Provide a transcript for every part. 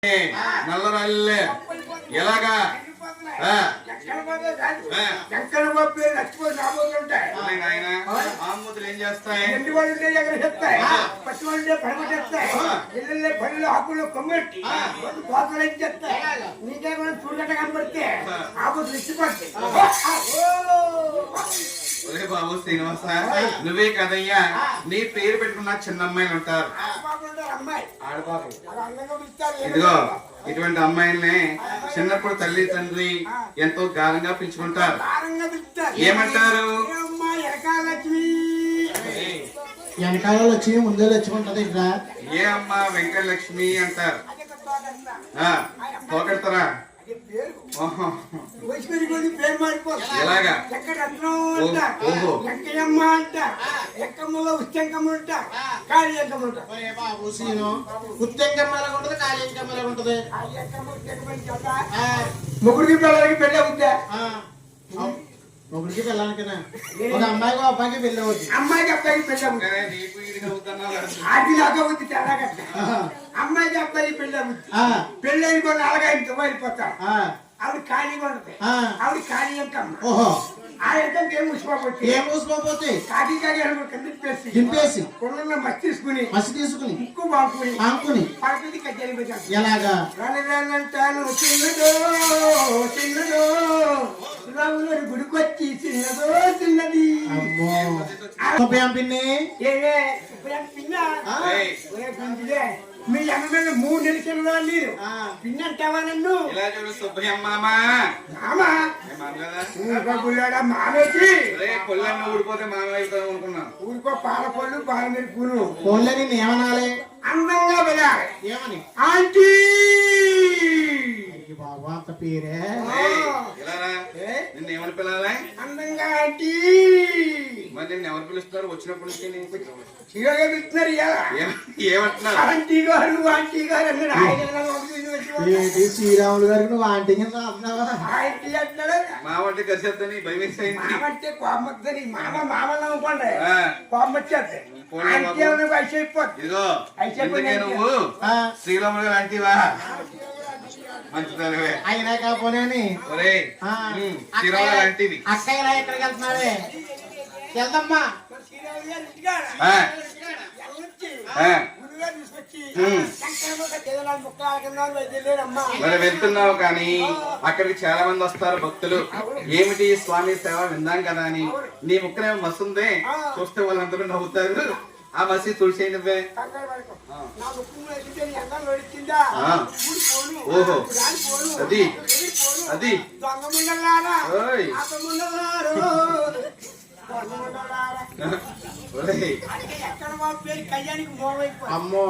నల్లరాళ్ళే ఎలాగా ఆముద్దులు ఏం చేస్తాయి? ఎండి వాళ్ళు ఎగరేస్తాయి, పచ్చి వాళ్ళు పడగొట్టేస్తాయి, ఇళ్ళల్లో పళ్ళు ఆకులు కొమ్మట్టి కోతలు ఏం చేస్తాయి. నీకేమైనా చూడగట్ట కనబడితే ఆకులు ఇచ్చిపోతాయి. ఒరే బాబు శ్రీనివాస, నువ్వే కదయ్యా నీ పేరు పెట్టుకున్న చిన్న అమ్మాయిలు ఉంటారు. ఇదిగో ఇటువంటి అమ్మాయిల్ని చిన్నప్పుడు తల్లి తండ్రి ఎంతో గారంగా పిలుచుకుంటారు. ఏమంటారు? వెనకాల లక్ష్మి ముందే లక్ష్మి ఏ అమ్మ వెంకటలక్ష్మి అంటారు. పోగొడతారా? ఎలాగా? ఎక్కడమ్మ అంట, ఎక్కమ్మలో ఉచ్చంకమ్మ ఉంటా, కాళీ ఎంకమ్మ ఉంటా. ఉత్తెంకమ్మ ఎలా ఉంటది, కాళీ ఎంకమ్మ ఎలా ఉంటది? ముగ్గురికి పిల్లలకి పెళ్ళి అవుద్దా? ముగ్గురికి పిల్లలకినా? ఒక అమ్మాయికి అబ్బాయికి పెళ్ళి అవుతుంది. అమ్మాయికి అబ్బాయికి పెళ్ళి అవుతుంది. అది లాగా ఉంది తెల్లగా. అమ్మాయికి అబ్బాయికి పెళ్ళి అవుతుంది. పెళ్ళని కూడా అలాగా ఇంత వెళ్ళిపోతాం. ఆవిడ ఖాళీగా ఉంటుంది. ఆవిడ ఖాళీ ఎంకమ్మ. ఆ ఎంకమ్మ ఏం మూసిపోతే కాకి దింపేసి కొన్న మసి తీసుకుని ముక్కు బాగుకుని పడుతుంది కజ్జాలి. ఎలాగా? చిన్నదో రాములు గుడికొచ్చి చిన్నది పిన్ని మీ అమ్మ 3 నిమిషంలో నీరు పిన్ని అంటావా నన్ను? మామేసి ఊడిపోతే మామయ్య అనుకున్నా. ఊరికో పాల పళ్ళు పాల మెరుపును ఫోన్లని ఏమనాలి? అందంగా వెళ్ళాలి. ఏమని? ఆంటీ బాబా అంత పేరే నిన్ను ఏమని పిల్లలే? అందంగా ఆంటీ. మరి నిన్ను ఎవరు పిలుస్తున్నారు? వచ్చినప్పుడు పిలుస్తున్నారు. ఏమంటున్నారు? ఆంటీ గారు ఆంటీ గారు అన్నాడు. శ్రీరాములు గారికి నువ్వు ఆంటీ కింద ఆంటీ అంటాడు. మావంటే కలిసేద్దని భయం వేసేయండి. మామంటే కోమొద్దని మామ నవ్వుకోండి. కోమొచ్చేద్ది. ఆంటీ ఏమైనా వయసు అయిపోద్ది. ఇదిగో నువ్వు శ్రీరాములు గారు ఆంటీవా? మంచిదానివే. అయినా కాపోనే శ్రీరాములు ఆంటీవి. అక్కయ్య ఎక్కడికి వెళ్తున్నావే? వెళ్దమ్మా. మరి వెళ్తున్నావు కానీ అక్కడికి చాలా మంది వస్తారు భక్తులు. ఏమిటి స్వామి సేవ విందాం కదా అని నీ ముక్కనే మస్తుంది చూస్తే వాళ్ళందరూ నవ్వుతారు. ఆ మసీ తులసి నువ్వే. ఓహో అది అది అమ్మో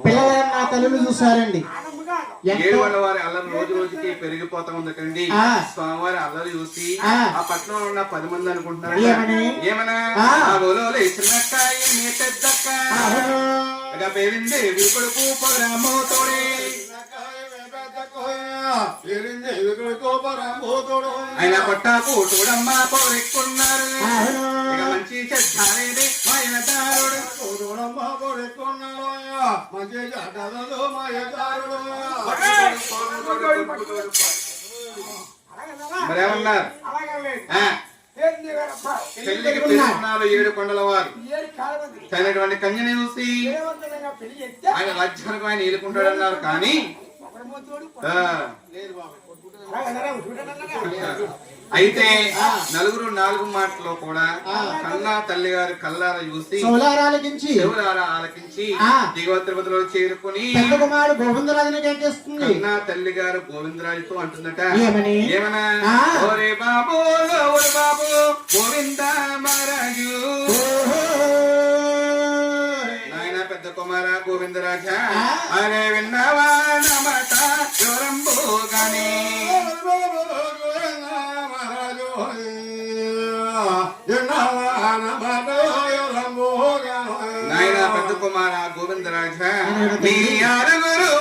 పిల్లలు నా తల్లిని చూసారండి. 7 వారి అల్లరి రోజు రోజుకి పెరిగిపోతా ఉందటండి. స్వామివారి అల్లరి చూసి ఆ పట్టణంలో ఉన్న 10 మంది అనుకుంటున్నారు ఏమన్నా పెద్దక్క పేరింది కొడుకు పొగరామోతోడే ఆయన పట్టాకు చూడమ్మ పొగరెక్కున్నారు. ఇక మంచి చెడ్డారేది మాయదారుడు మరేమన్నారు? పెళ్లికి పిలుస్తున్నారు 7 కొండల వారు. తనటువంటి కన్యని చూసి ఆయన రాజ్యానికి ఆయన ఏలుకుంటాడన్నారు. కానీ అయితే నలుగురు 4 మాటలో కూడా కన్నా తల్లి గారు కల్లార చూసి చెవులారా ఆలకించి దిగువ తిరుపతిలో చేరుకుని కన్నా తల్లి గారు గోవిందరాజుతో అంటుందట ఏమన్నా? ఓరే బాబు ఓరే బాబు గోవింద మహారాజు, నాయన పెద్ద కుమార గోవిందరాజా అనే విన్నావా నమట జ్వరంబు గాని నాయన పెద్ద కుమార గోవిందరాజా నీ 6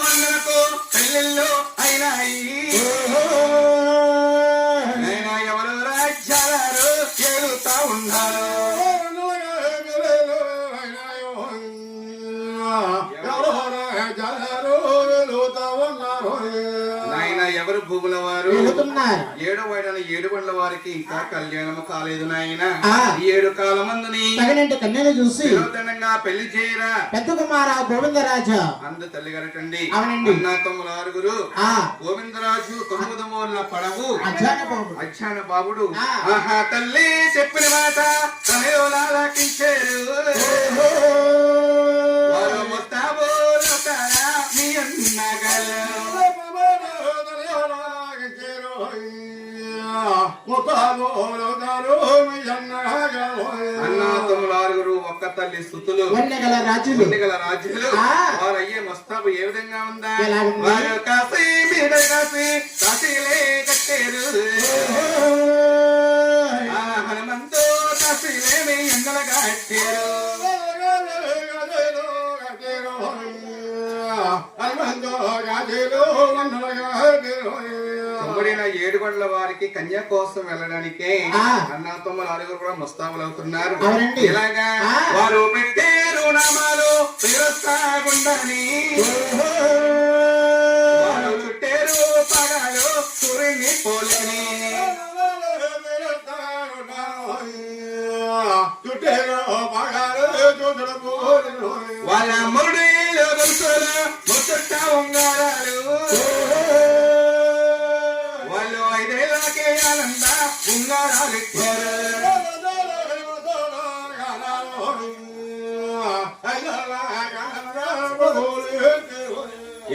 వందలకు పెళ్ళిళ్ళు అయినాయి. నాయన ఎవరు రాజ్యాలు ఏలుతా ఉన్నారు. భూముల వారు వెళుతున్నారు. 7వ వాడైన 7 బండ్ల వారికి ఇంకా కళ్యాణము కాలేదు నాయన. ఆ. ఈ 7 కాలమందుని తగినంటే కన్యను చూసి వినోదనంగా పెళ్లి చేయరా పెద్ద కుమార గోవిందరాజు అందు తల్లిగారటండి. అవునండి. అన్నా తమ్ముల ఆరుగురు ఆ గోవిందరాజు 9 మూల పడవు అజ్ఞాన బాబు అచ్చాన బాబుడు ఆ. ఆహా తల్లి చెప్పిన మాట తనయోలాలకించారు. వారు ముస్తాబోలతారా మీ అన్నగలు. అన్నా తమ్ముల ఆరుగురు ఒక్క తల్లి స్థుతులు వన్నెగల రాజులు ఎన్నికల రాజ్యాలు ఆ. వారు అయ్యే మస్తాబు ఏ విధంగా ఉందా? ఎలా ఉంది? వారు కాశీ మీద కాశీ కాశీలే కట్టారు. ఆ హనుమంతో కాశీలేమి ఎండల కట్టారు. తొమ్మిడిన 7 బండ్ల వారికి కన్యా కోసం వెళ్ళడానికి ఆ. అన్నా తమ్ముల ఆరుగురు కూడా ముస్తాబులు అవుతున్నారు. అవునండి. ఇలాగా ఆ. వారు పెట్టారు నామాలు పిలుస్తాగుండని. వారు చుట్టారు పగాలు సూర్యుని పోలని. వాళ్ళ ముడిలో గొలుసులు ముచ్చట ఉంగరాలు. వాళ్ళు 5 ఏళ్ళకే ఆనంద ఉంగరాలు ఇచ్చారు.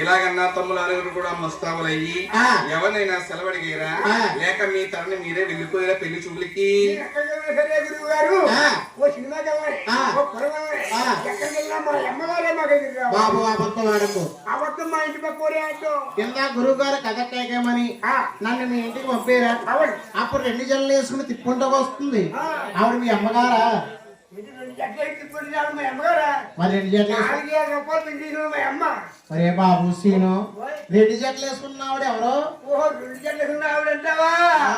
ఇలాగన్నా తమ్ముల ఆరుగురు కూడా ముస్తాబులయ్యి ఆ. ఎవరినైనా సెలవడిగారా ఆ. లేక మీ తరని మీరే వెళ్ళిపోయారా పెళ్లి చూపులకి? ఎక్కడికెళ్ళినా సరే గురువు గారు ఆ. ఓ సినిమాకి వెళ్ళాలి, ఆ. ఓ పొరగలే, ఆ. ఎక్కడికి వెళ్ళినా మా అమ్మగారే మాకు ఎదురు రావాలి. బాబు అబద్ధం ఆడకు. అబద్ధం మా ఇంటి పక్క ఊరే ఆటో. కింద గురువు గారు కథ కేకమని ఆ. నన్ను మీ ఇంటికి పంపారా? అవును. అప్పుడు 2 జల్లు వేసుకుని తిప్పుకుంటూ వస్తుంది. ఆ. ఆవిడ మీ అమ్మగారా? ఇంటి రెండు జట్లు ఎత్తుకుని రావాలి మా అమ్మగారా. మరి 2 జట్లు వేసుకుని 4,000 రూపాయలు పెంచిన మా అమ్మ. మరే బాబు సీను 2 జట్లు వేసుకున్న ఆవిడ ఎవరో? ఓహో 2 జట్లు ఆవిడంటావా? ఆ.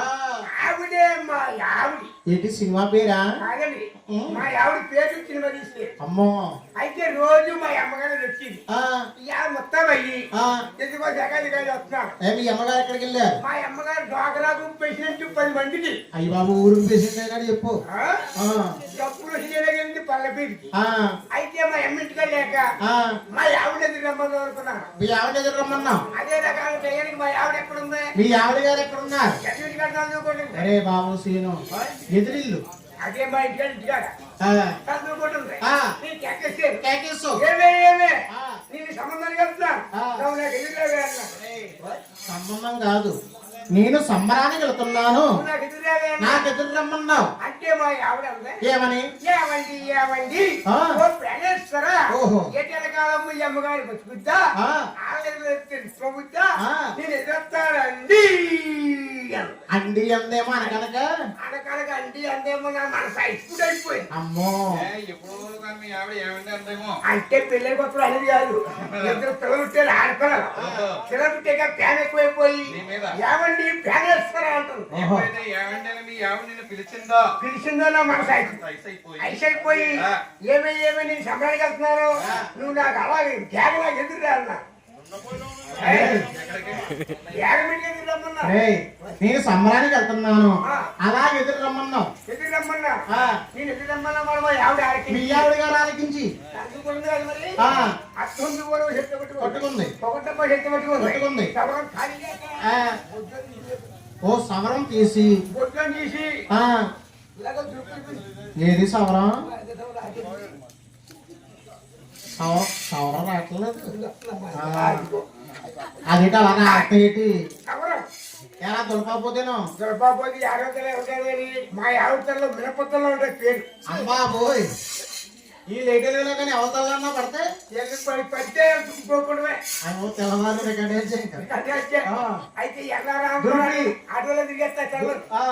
ఆవిడే మా ఆవిడ ఏంటి సినిమా పేరా? కాదండి, ఉం. మా ఆవిడ పేరు సినిమా తీస్తే అమ్మో. అయితే రోజు మా అమ్మగారు వచ్చింది. ఆ. ఇక మొత్తం అయ్యి ఆ. ఎందుకో జగాది కాదు వస్తున్నాను. మీ అమ్మగారు ఎక్కడికి వెళ్ళారు? మా అమ్మగారు డ్వాక్రాకు ప్రెసిడెంట్ 10 మందికి అయ్యి బాబు ఊరికి పేషెంట్ అయినాడు చెప్పు. ఆ? ఆ. డబ్బులు వచ్చింది పల్లెపీడికి. ఆ. అయితే మా అమ్మింటికి లేక ఆ. మా ఆవిడ ఎదురు రమ్మని అనుకున్నాను. మీ ఆవిడ దగ్గర రమ్మన్నావు. అదే రకాల టయానికి మా ఆవిడ ఎక్కడుంది? మీ ఆవిడ గారు ఎక్కడ ఉన్నారు? ఎదురు చదువుకుంటుంది. అరే బాబు సీను ఎదురిల్లు. అదే మా ఇంటికాడ ఇంటికాడ ఆ. చదువుకుంటుంది. ఆ. నీకు ఎక్కేసారు. కేకేసు. ఏమే ఆ. నేను సంబంధానికి వెళ్తున్నా. ఆ. నువ్వు నాకు ఎదురురావే అన్నా. సంబంధం కాదు, నేను సంబరానికి వెళ్తున్నాను, నువ్వు నాకు ఎదురురావే అన్నా. నాకు ఎదురు రమ్మన్నావు. అంటే మా ఆవిడ ఉంది. ఏమని? ఏమండి ఆ. ఓ ప్రాణేశ్వరా, ఓహో. ఎటెల కాలం మీ అమ్మగారు బతుకుద్దా, ఆ. ప్రభుత్వా, ఆ. నేను ఎదురుతానండి. అండి అందేమో అనగనక. అనకనక అండి అందేమో నా మనసు ఇప్పుడు అయిపోయింది. అమ్మో. ఎప్పుడు కానీ మీ ఆవిడ ఏమంటే అంతేమో. అంటే పెళ్ళి కొత్తలు అనేది కాదు, ఇద్దరు పిల్లలు పుట్టారు, ఆడపిల్లలు. పిల్లలు పుట్టాక ఫ్యాన్ ఎక్కువైపోయి నీ మీద. ఏమండి ప్రాణేశ్వరా అంటారు. ఎప్పుడైతే ఏమంటే మీ ఆవిడ నిన్ను పిలిచిందో పిలిచిందో నా మనసు అయిపోయింది. అయిపోయి అయిపోయి ఆ. ఏమే నేను సంబరానికి వెళ్తున్నాను, నువ్వు నాకు అలాగే త్యాగలా ఎదురు రాన్నా. రేయ్, నేను సంబరానికి వెళ్తున్నాను, అలా ఎదురు రమ్మన్నావు. ఎదురు రమ్మన్నా. ఆ. నేను ఎదురు రమ్మన్నా మరి మా ఆవిడ ఆడికి మీ ఆవిడ గారు ఆలకించి అందుకుంది కదా మరి. ఆ. అత్తుంది కూడా చెత్త పట్టుకుంది. ఒకటప్ప చెత్త పట్టుకుంది. పట్టుకుంది. సవరం ఖాళీ చేక ఆ. ఓ సవరం తీసి బొడ్లను తీసి ఆ. ఇలాగ దుర్పుతుంది. ఏది సవరం? సవరం రావట్లేదు. అదేంటి అలా రాకేటి? సవరం ఎలా దులపకపోతేను? దుర్బాబోది ఆరోగ్యంలో ఉంటాయి. మా ఆవిడలో మినపత్తంలో ఉంటాయి పేరు. అమ్మా పోయ్, ఈ లేటెలో కానీ అవతలన్నా పడితే పడితే దుక్కుపోకూడమే. అయ్యో తెల్లవారు రికార్డ్ చేసి అయితే ఎల్లారా దుర్పి. ఆటోలో తిరిగేస్తా చదువు. ఆ.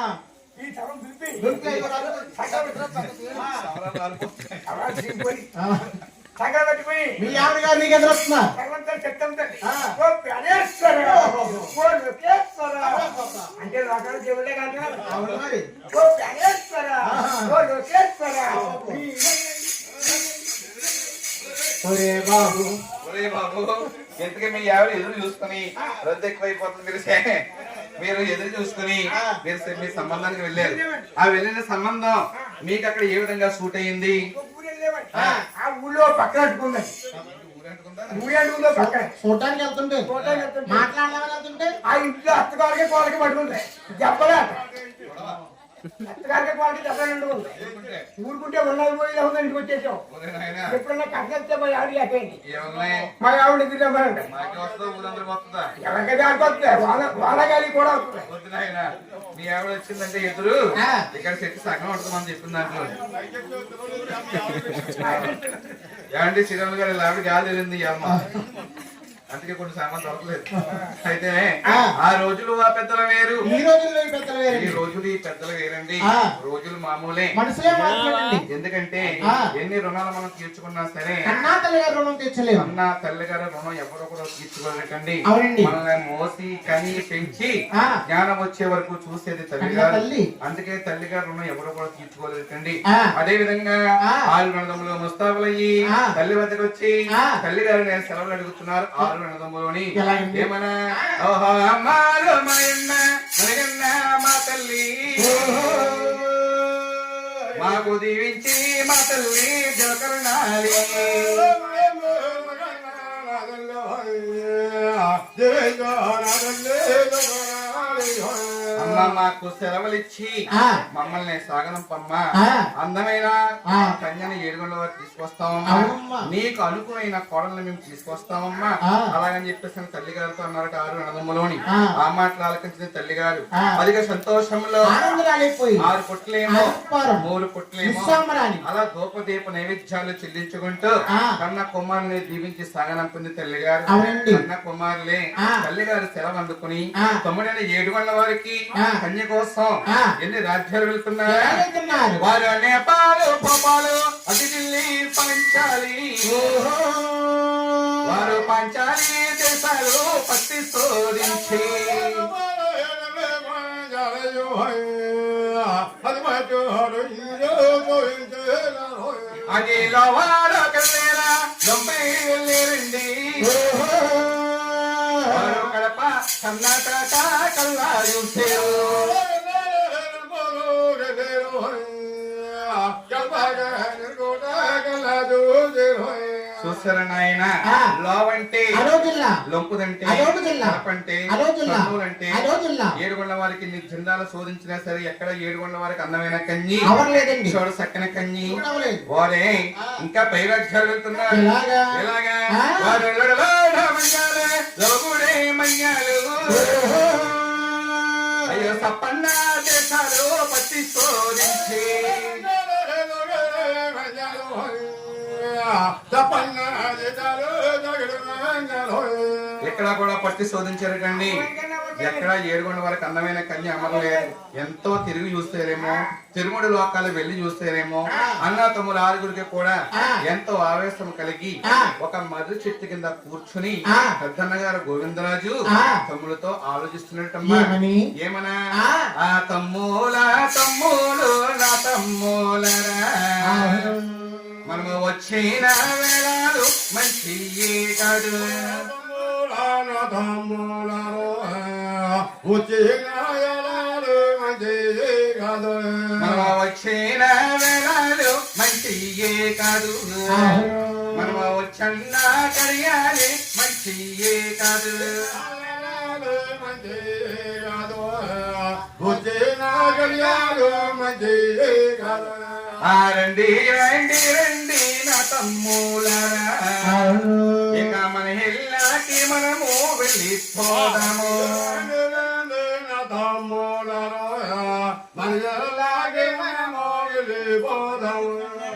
ఈ సవం దుర్పి. దుర్పి. ఆ. సగం పట్టిపోయి మీ ఆవిడ గారు నీకు ఎదురొస్తున్నా? సగంతో చెప్తాంటండి. ఆ. ఓ ప్రాణేశ్వర, ఓ లోకేశ్వర అంటే లోకాల దేవుళ్ళే కాదు. అవును మరి. ఓ ప్రాణేశ్వర, ఓ లోకేశ్వర. ఒరే బాబు, వదిలే బాబు. ఎందుకంటే మీ ఆవిడ ఎదురు చూసుకుని రద్దు ఎక్కువైపోతుంది. మీరు ఎదురు చూసుకుని మీరు మీ సంబంధానికి వెళ్ళారు. ఆ వెళ్ళిన సంబంధం మీకు అక్కడ ఏ విధంగా సూట్ అయ్యింది? ఆ ఊళ్ళో పక్కన అట్టుకుందండి. ఊరేడుకుందో పక్కన చూడటానికి వెళ్తుంటే మాట్లాడదామని వెళ్తుంటే ఆ ఇంట్లో అత్తగారికి కోళ్ళకి పట్టుకుంటాయి దెబ్బలే. అత్తగారికి కోళ్ళకి దెబ్బలు ఉంటుంది. ఊరుకుంటే ఉన్నది పోయి ఇంటికి వచ్చేసాం. ఎప్పుడన్నా కట్టేస్తే మా ఆవిడ లేకపోయింది. మా ఆవిడ ఎదురమ్మంటే ఎవరికైతే వస్తాయి వానగాలి కూడా వస్తున్నాయి. మీ ఆవిడ వచ్చిందంటే ఎదురు ఇక్కడ చెట్టు సగం ఉంటుందని చెప్పిన దాంట్లో ఏమంటే శ్రీరాములు గారు ఆవిడ గాలి వెళ్ళింది అమ్మ, అందుకే కొన్ని సామాన్ దొరకలేదు. అయితే ఆ రోజులు ఆ పెద్దల వేరు, ఈ రోజుల్లో ఈ పెద్దలు వేరు, ఈ రోజులు ఈ పెద్దలు వేరండి. రోజులు మామూలే, మనుషులే మాట్లాడండి. ఎందుకంటే ఎన్ని రుణాలు మనం తీర్చుకున్నా సరే కన్నా తల్లి గారు రుణం తీర్చలేము. అన్న తల్లి గారు రుణం ఎవరొకరు తీర్చుకోలేకండి. అవునండి. మనల్ని మోసి కని పెంచి జ్ఞానం వచ్చే వరకు చూసేది తల్లి గారు. అందుకే తల్లి గారు రుణం ఎవరొకరు తీర్చుకోలేకండి. అదే విధంగా ఆరు రణదమ్ములు ముస్తాబులయ్యి తల్లి వద్దకు వచ్చి తల్లి గారు నేను సెలవులు అడుగుతున్నారు. ఆరు రణదమ్ములోని ఏమన్నా ఓహో అమ్మాలు మయన్న మనగన్న మా తల్లి మాకు దీవించి మా తల్లి జోకరణాలి అమ్మ మాకు సెలవులిచ్చి మమ్మల్ని సాగనంపమ్మ, అందమైన కన్యని ఏడుగొండ వారు తీసుకొస్తామమ్మా, నీకు అనుకున్న కోడల్ని మేము తీసుకొస్తామమ్మా అలాగని చెప్పేసి తల్లి గారితో అన్నారట ఆరు అన్నదమ్ములోని. ఆ మాటలు ఆలకించిన తల్లి గారు అదిగా సంతోషంలో 6 పొట్లేమో 3 పొట్లేమో అలా ధూపదీప నైవేద్యాలు చెల్లించుకుంటూ కన్న కుమారుని దీవించి సాగనంపింది తల్లి గారు. కన్న కుమారులే తల్లి గారు సెలవు అందుకుని 9 ఏడుగొండ వారికి కన్య కోసం ఎన్ని రాజ్యాలు వెళ్తున్నారు. వారు నేపాలు పోపాలు అతి ఢిల్లీ పంచాలి, వారు పంచాలి దేశాలు పట్టి శోధించి అదిలో వారు కల్లేరా 90 వెళ్ళేరండి. వారు కడప కర్ణాటక కల్లారు చూసారా నాయన. లోవంటే లొంపుదంటే కడపంటే ఏడుగొండ వారికి జిందాలు శోధించినా సరే ఎక్కడ ఏడుగొండ వారికి అందమైన కన్యి చూడ చక్కన కన్యి వారే ఇంకా పై రాజ్యాలు వెళ్తున్నారు. ఎలాగా వారు మయ్యాలు అయ్యో సప్పన్న దేశాలు పట్టి శోధించి ఎక్కడ కూడా పట్టి శోధించారు కండి. ఎక్కడ ఏడుగొండ వరకు అందమైన కన్య అమరలేదు. ఎంతో తిరిగి చూస్తేనేమో తిరుమడి లోకాలు వెళ్లి చూస్తేనేమో అన్న తమ్ముడు 6గురికి కూడా ఎంతో ఆవేశం కలిగి ఒక మర్రి చెట్టు కింద కూర్చుని పెద్దన్న గారు గోవిందరాజు తమ్ముడితో ఆలోచిస్తున్నట్టమ్మా. ఏమన్నా ఆ తమ్ముల తమ్ములు నా తమ్ములరా మనము వచ్చిన వేళలు మంచి కాదు మనము వచ్చిన వేళలు మంచి కాదు మనము వచ్చన్న కడియాలి మంచి కాదు రండి రండి రండి నా తమ్ములరా ఇక మన ఇళ్ళకి మనము వెళ్ళిపోదాము.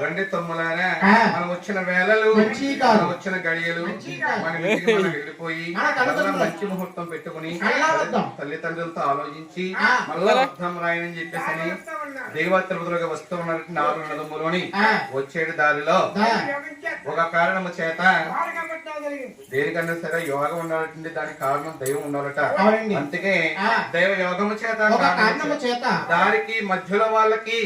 రండి తమ్ములారా మనం వచ్చిన వేళలు మనం వచ్చిన గడియలు మన ఇంటికి మనం వెళ్ళిపోయి మంచి ముహూర్తం పెట్టుకుని తల్లిదండ్రులతో ఆలోచించి మళ్ళా అర్థం రాయని చెప్పేసి దేవా తిరుపతిలోకి వస్తూ ఉన్నట్టు 4 నదుములోని వచ్చేడు దారిలో ఒక కారణము చేత దేనికన్నా సరే యోగం ఉండాలంటే దానికి కారణం దైవం ఉండాలట. అవునండి. అందుకే ఆ. దైవ యోగము చేత ఒక కారణము చేత దారికి మధ్యలో వాళ్ళకి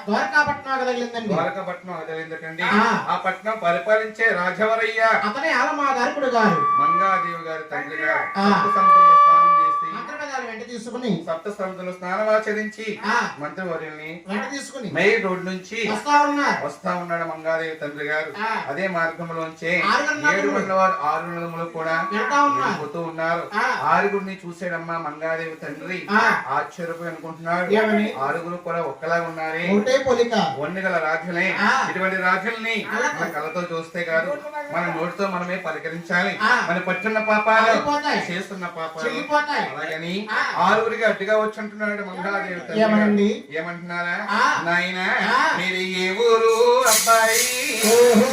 ద్వారకాపట్నం తగిలిందండి. ద్వారకాపట్నం అదలిందటండి. ఆ. ఆ పట్నం పరిపాలించే రాజవరయ్య అతనే ఆలమాదార్కుడు గారు మంగాదేవి గారి తండ్రి గారు ఆ. సప్త సముద్రంలో స్నానం చేసి మంత్రపదాలు వెంట తీసుకుని సప్త సముద్రంలో స్నానమాచరించి ఆ. మంత్రివర్యుల్ని వెంట తీసుకుని మెయిన్ రోడ్ నుంచి వస్తా ఉన్నారు. వస్తా ఉన్నాడు మంగాదేవి తండ్రి గారు. ఆ. అదే మార్గంలోంచే ఆరుగురు 7 మంది వారు 6 నలుములు కూడా వెళ్తా ఉన్నారు. వెళ్ళిపోతూ ఉన్నారు. ఆ. ఆరుగురిని చూసాడమ్మా మంగాదేవి తండ్రి ఆ. ఆశ్చర్యపోయి అనుకుంటున్నాడు. ఏమని? ఆరుగురు కూడా ఒక్కలా ఉన్నారే, ఒకటే పోలిక. వన్నెగల రాజులే. ఆ. ఇటువంటి రాజుల్ని మన కళ్ళతో చూస్తే కాదు, మన నోటితో మనమే పలకరించాలి. ఆ. మన పట్టున్న పాపాలు అయిపోతాయి. చేస్తున్న పాపాలు చెల్లిపోతాయి. అలాగని ఆ. ఆరుగురికి అడ్డుగా వచ్చి అంటున్నాడు మంగాదేవి తండ్రి గారు. ఏమనండి? ఏమంటున్నారా? ఆ. నాయనా ఆ. మీరు ఏ ఊరు అబ్బాయి, ఓహో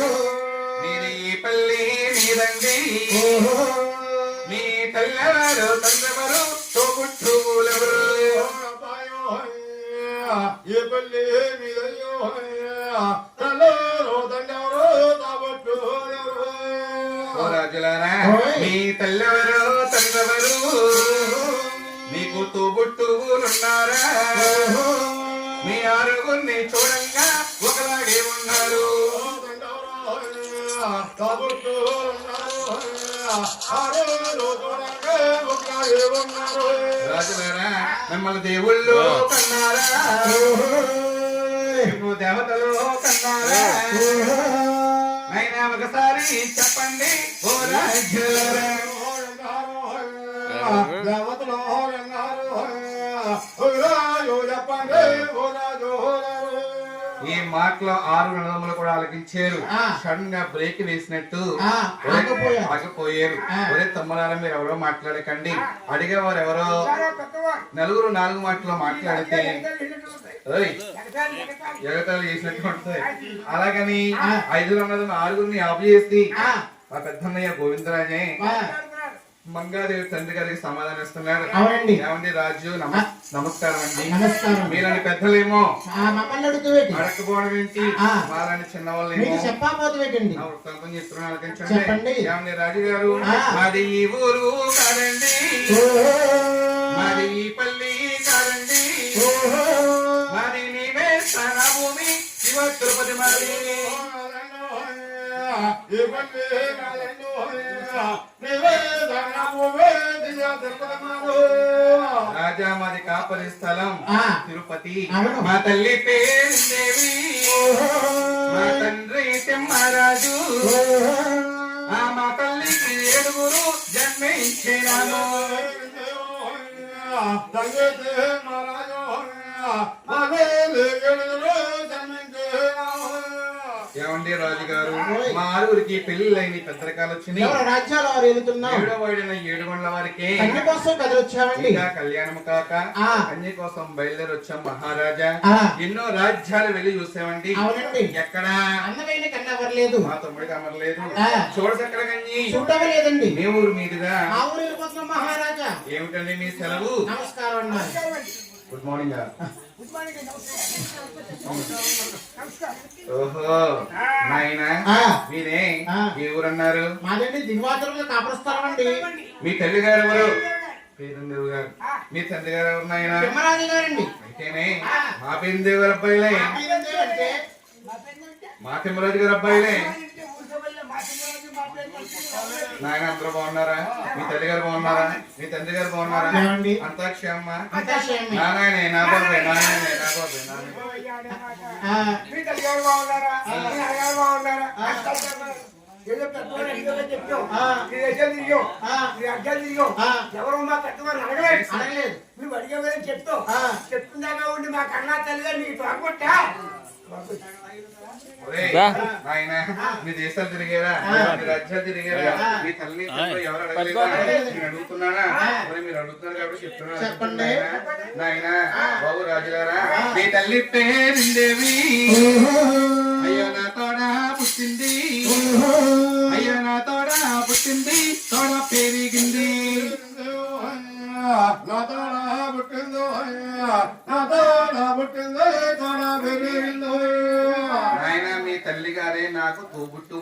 మీరు ఈ పల్లి మీరండి, ఓహో మీ తల్లవారు తండ్రెవరు తోబుట్టువులెవరు? ఏ పల్లి మీదయ్యో తల్లారో తండ్రెవరో తోబుట్టువులెవరు? ఓ రాజులారా, ఓయ్. మీ తల్లెవరు తండ్రెవరు, మీకు తోబుట్టువులున్నారా? మీ ఆరుగురిని చూడంగా ఒకలాగే ఉన్నారు. రాజులారా, మిమ్మల్ని దేవుళ్ళు కన్నారా, ఇప్పుడు దేవతలు కన్నారా? అయినా ఒకసారి చెప్పండి ఓ రాజులారా. దేవతలో చెప్పండి ఈ మాటలో 6 నలుములు కూడా ఆలకించారు. ఆ. సడన్ గా బ్రేక్ వేసినట్టు ఆ, ఆగిపోయారు. ఆగిపోయారు. ఆ. ఒరే తమ్ములారా, మీరు ఎవరో మాట్లాడకండి. అడిగేవారు ఎవరో పెద్దవాడు నలుగురు 4 మాటలు మాట్లాడితే ఓయ్ ఎగతాళి చేసినట్టు ఉంటాయి. అలాగని 5 అన్నది 6గురిని ఆపు చేసి ఆ. ఆ పెద్దన్నయ్య గోవిందరాజే ఆ. మంగాదేవి తండ్రి గారికి సమాధానం ఇస్తున్నాడు. అవునండి. ఏమండి రాజు, నమస్కారం అండి. నమస్కారం. మీరని పెద్దలేమో మమ్మల్ని అడుగుతూ అడకపోవడం ఏంటి, ఆ. మాలాంటి చిన్నవాళ్ళేమో మీకు చెప్పకపోతే పెట్టండి. నా వృత్తాంతం చెప్తున్నాను, ఆలకించండి. చెప్పండి. ఏమండి రాజు గారు, ఆ. మాది ఈ ఊరు కాదండి, మాది ఈ పల్లి కాదండి, మాది నీవే స్థాన భూమి శివ తిరుపతి మాది. రాజా మాది కాపరి స్థలం ఆ. తిరుపతి. అవును. మా తల్లి పేరు దేవి, మా తండ్రి తిమ్మరాజు, మా తల్లికి 7గురు జన్మించినాను. ఏమండి రాజుగారు, మా 6గురికి పెళ్లిళ్ళైన పెద్దరకాలు వచ్చినాయి. ఎవరు రాజ్యాలు వారు వెళుతున్నాం. 7వ వాడిన 7 గంటల వారికి కన్య కోసం కదిలి వచ్చామండి. ఇంకా కళ్యాణం కాక ఆ. కన్య కోసం బయలుదేరి వచ్చాం మహారాజా. ఆ. ఎన్నో రాజ్యాలు వెళ్ళి చూసామండి. అవునండి. ఎక్కడ అందమైన కన్య ఎవరు లేదు. మా తమ్ముడికి అమరలేదు. ఆ. చూడసక్కడ కన్యి చూడలేదండి. మీ ఊరు మీదుగా. మా ఊరు వెళ్ళిపోతున్నాం మహారాజా. ఏమిటండి మీ సెలవు? నమస్కారం అన్నారు. Good morning. గుడ్ మార్నింగ్ నమస్కారం. ఓహో నాయనా, ఆ. మీరే ఆ. ఏ ఊరన్నారు? మాదండి దిగువాతరంలో కాపురస్థలం అండి. మీ తల్లి గారు ఎవరు? పేరుందేవు గారు. మీ తండ్రి గారు ఎవరు నాయనా? తిమ్మరాజు గారండి. అయితేనే మా పేరుందేవు గారు అబ్బాయిలే, అంటే మా తిమ్మరాజు గారు అబ్బాయిలే. నాయన అందరూ బాగున్నారా? మీ తల్లి గారు బాగున్నారా? మీ తండ్రి గారు బాగున్నారా? ఏమండి? అంతా క్షేమ? అంతా క్షేమమే. నాయనే నా బాబాయ్, నాయనే నా బాబాయ్, నాయనే. మీ తల్లిగారు బాగున్నారా? మీ అయ్యగారు బాగున్నారా? ఏదో పెద్దవాడు అడిగారో చెప్పావు. నీ దగ్గర తిరిగావు. నీ అడ్డాలు తిరిగావు. ఎవరు మా పెద్దవారు అడగలేదు. అడగలేదు. నువ్వు అడిగేవారని చెప్తావు. చెప్తుందాకా ఉండి మా కన్నా తల్లిగా నీకు తోకొట్టా. ఒరేయ్, నాయనా, మీ దేశాలు తిరిగారా? మీ రాజ్యాలు తిరిగారా? మీ తల్లిని తండ్రిని ఎవరు అడగలేదా? నేను అడుగుతున్నానా? మరి మీరు అడుగుతున్నారు కాబట్టి చెప్తున్నాను. చెప్పండి. నాయనా బాబు రాజులారా, మీ తల్లి పేరుందేవి, అయ్యో నా తోడ పుట్టింది, అయ్యో నా తోడ పుట్టింది, తోడ పెరిగింది. నాయన మీ తల్లి గారే నాకు తోబుట్టు